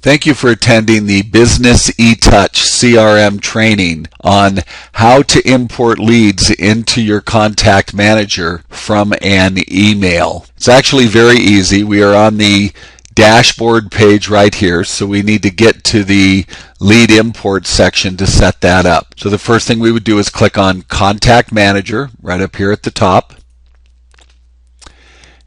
Thank you for attending the BusinessETouchCRM training on how to import leads into your contact manager from an email. It's actually very easy. We are on the dashboard page right here, so we need to get to the lead import section to set that up. So the first thing we would do is click on Contact Manager right up here at the top.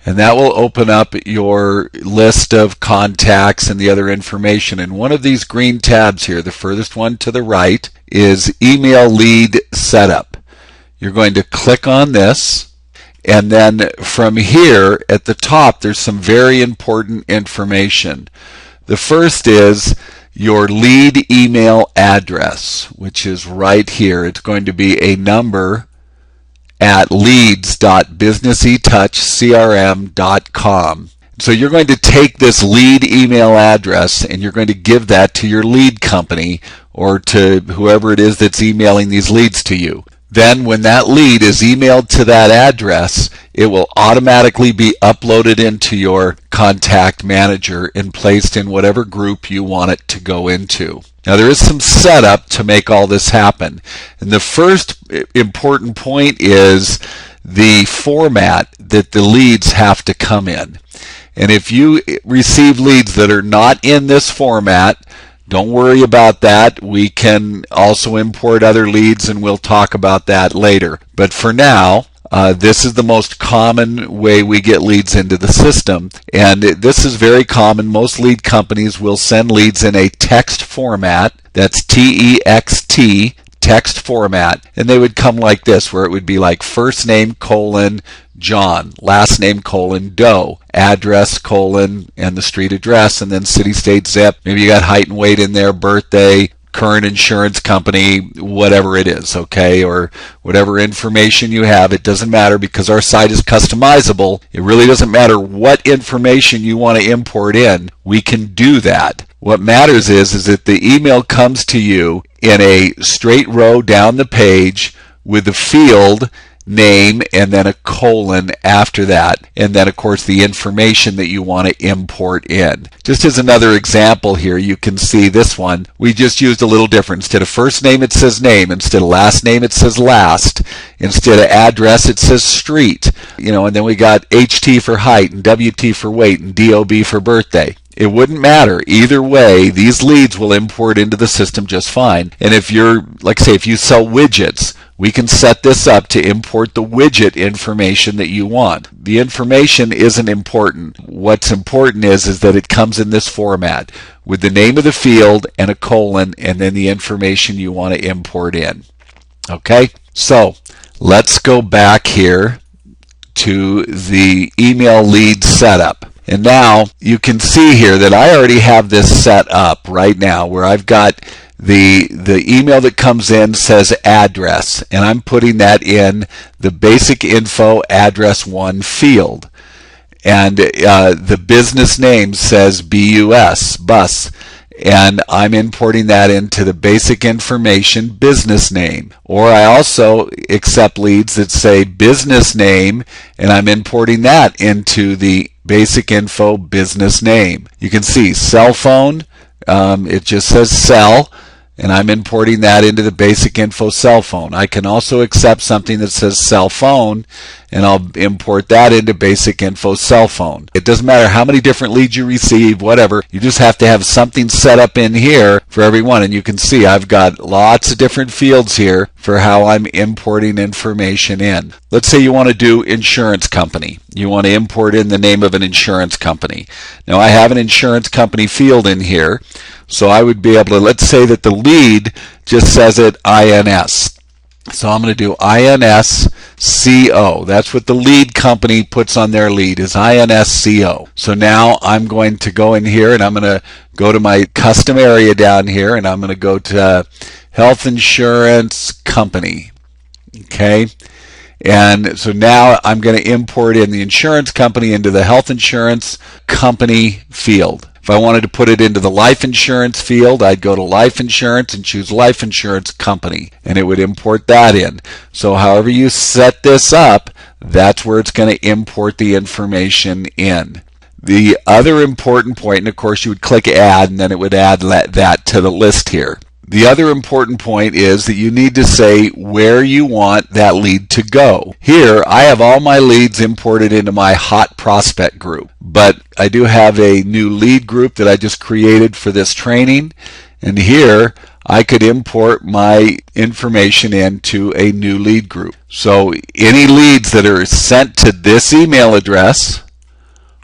And that will open up your list of contacts and the other information. And one of these green tabs here, the furthest one to the right, is Email Lead Setup. You're going to click on this, and then from here at the top there's some very important information. The first is your lead email address, which is right here. It's going to be a number at leads.businessetouchcrm.com. So you're going to take this lead email address and you're going to give that to your lead company or to whoever it is that's emailing these leads to you. Then when that lead is emailed to that address, it will automatically be uploaded into your contact manager and placed in whatever group you want it to go into. Now there is some setup to make all this happen. And the first important point is the format that the leads have to come in. And if you receive leads that are not in this format, don't worry about that. We can also import other leads and we'll talk about that later. But for now, this is the most common way we get leads into the system, and this is very common. Most lead companies will send leads in a text format. That's TEXT, text format, and they would come like this, where it would be like first name colon John, last name colon Doe, address colon and the street address, and then city, state, zip. Maybe you got height and weight in there, birthday, current insurance company, whatever it is, okay, or whatever information you have. It doesn't matter because our site is customizable. It really doesn't matter what information you want to import in. We can do that. What matters is that the email comes to you in a straight row down the page with the field name and then a colon after that, and then of course the information that you want to import in. Just as another example here, you can see this one. We just used a little different. Instead of first name it says name, instead of last name it says last, instead of address it says street, and then we got HT for height and WT for weight and DOB for birthday. It wouldn't matter. Either way, these leads will import into the system just fine. And if you're, like say, if you sell widgets, we can set this up to import the widget information that you want. The information isn't important. What's important is that it comes in this format with the name of the field and a colon and then the information you want to import in. Okay? So let's go back here to the email lead setup. And now you can see here that I already have this set up right now, where I've got the email that comes in says address, and I'm putting that in the basic info address 1 field. And the business name says BUS, bus, and I'm importing that into the basic information business name. Or I also accept leads that say business name, and I'm importing that into the basic info business name. You can see cell phone, it just says cell, and I'm importing that into the basic info cell phone. I can also accept something that says cell phone, and I'll import that into basic info cell phone. It doesn't matter how many different leads you receive, whatever, you just have to have something set up in here for every one. And you can see I've got lots of different fields here for how I'm importing information in. Let's say you want to do insurance company. You want to import in the name of an insurance company. Now I have an insurance company field in here, so I would be able to, let's say that the lead just says it INS. So I'm going to do INSCO. That's what the lead company puts on their lead, is INSCO. So now I'm going to go in here and I'm going to go to my custom area down here, and I'm going to go to health insurance company. Okay. And so now I'm going to import in the insurance company into the health insurance company field. If I wanted to put it into the life insurance field, I'd go to life insurance and choose life insurance company, and it would import that in. So however you set this up, that's where it's going to import the information in. The other important point, and of course you would click add, and then it would add that to the list here. The other important point is that you need to say where you want that lead to go. Here, I have all my leads imported into my hot prospect group, but I do have a new lead group that I just created for this training, and here I could import my information into a new lead group. So any leads that are sent to this email address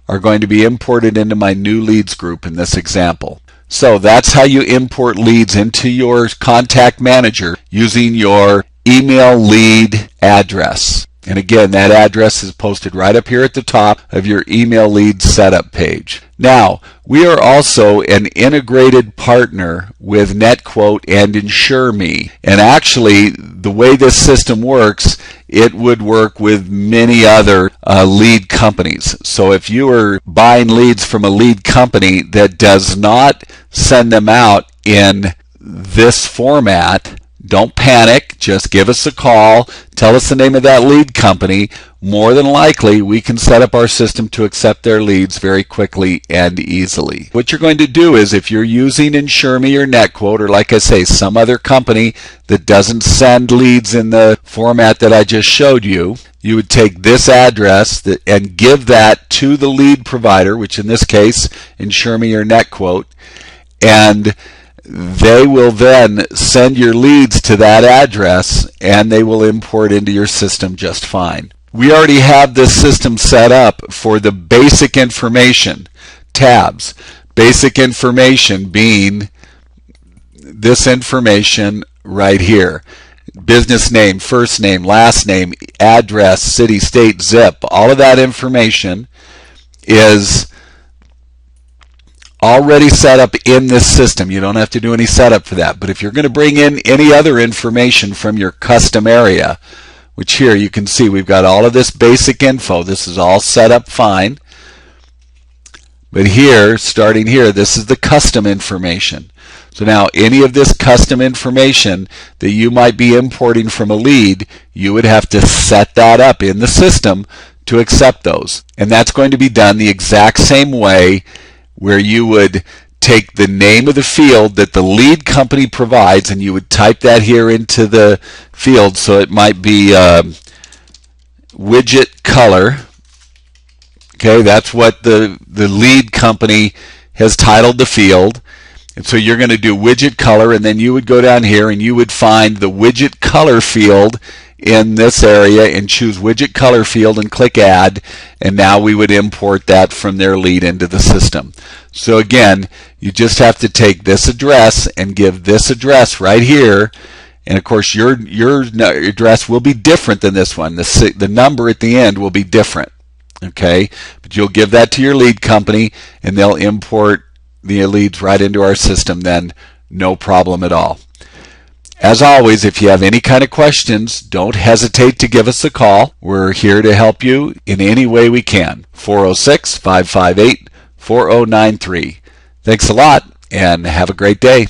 are going to be imported into my new leads group in this example. So that's how you import leads into your contact manager using your email lead address. And again, that address is posted right up here at the top of your email lead setup page. Now, we are also an integrated partner with NetQuote and InsureMe. And actually, the way this system works, it would work with many other lead companies. So if you are buying leads from a lead company that does not send them out in this format, don't panic. Just give us a call. Tell us the name of that lead company. More than likely, we can set up our system to accept their leads very quickly and easily. What you're going to do is, if you're using InsureMe or NetQuote, or like I say, some other company that doesn't send leads in the format that I just showed you, you would take this address and give that to the lead provider, which in this case, InsureMe or NetQuote, and they will then send your leads to that address and they will import into your system just fine. We already have this system set up for the basic information tabs. Basic information being this information right here. Business name, first name, last name, address, city, state, zip. All of that information is already set up in this system. You don't have to do any setup for that. But if you're going to bring in any other information from your custom area, which here you can see we've got all of this basic info. This is all set up fine. But here, starting here, this is the custom information. So now any of this custom information that you might be importing from a lead, you would have to set that up in the system to accept those. And that's going to be done the exact same way, where you would take the name of the field that the lead company provides and you would type that here into the field. So it might be widget color. Okay, that's what the lead company has titled the field. And so you're going to do widget color, and then you would go down here and you would find the widget color field in this area and choose widget color field and click add, and now we would import that from their lead into the system. So again, you just have to take this address and give this address right here, and of course your address will be different than this one. The number at the end will be different, okay? But you'll give that to your lead company and they'll import the leads right into our system then, no problem at all. As always, if you have any kind of questions, don't hesitate to give us a call. We're here to help you in any way we can. 406-558-4093. Thanks a lot and have a great day.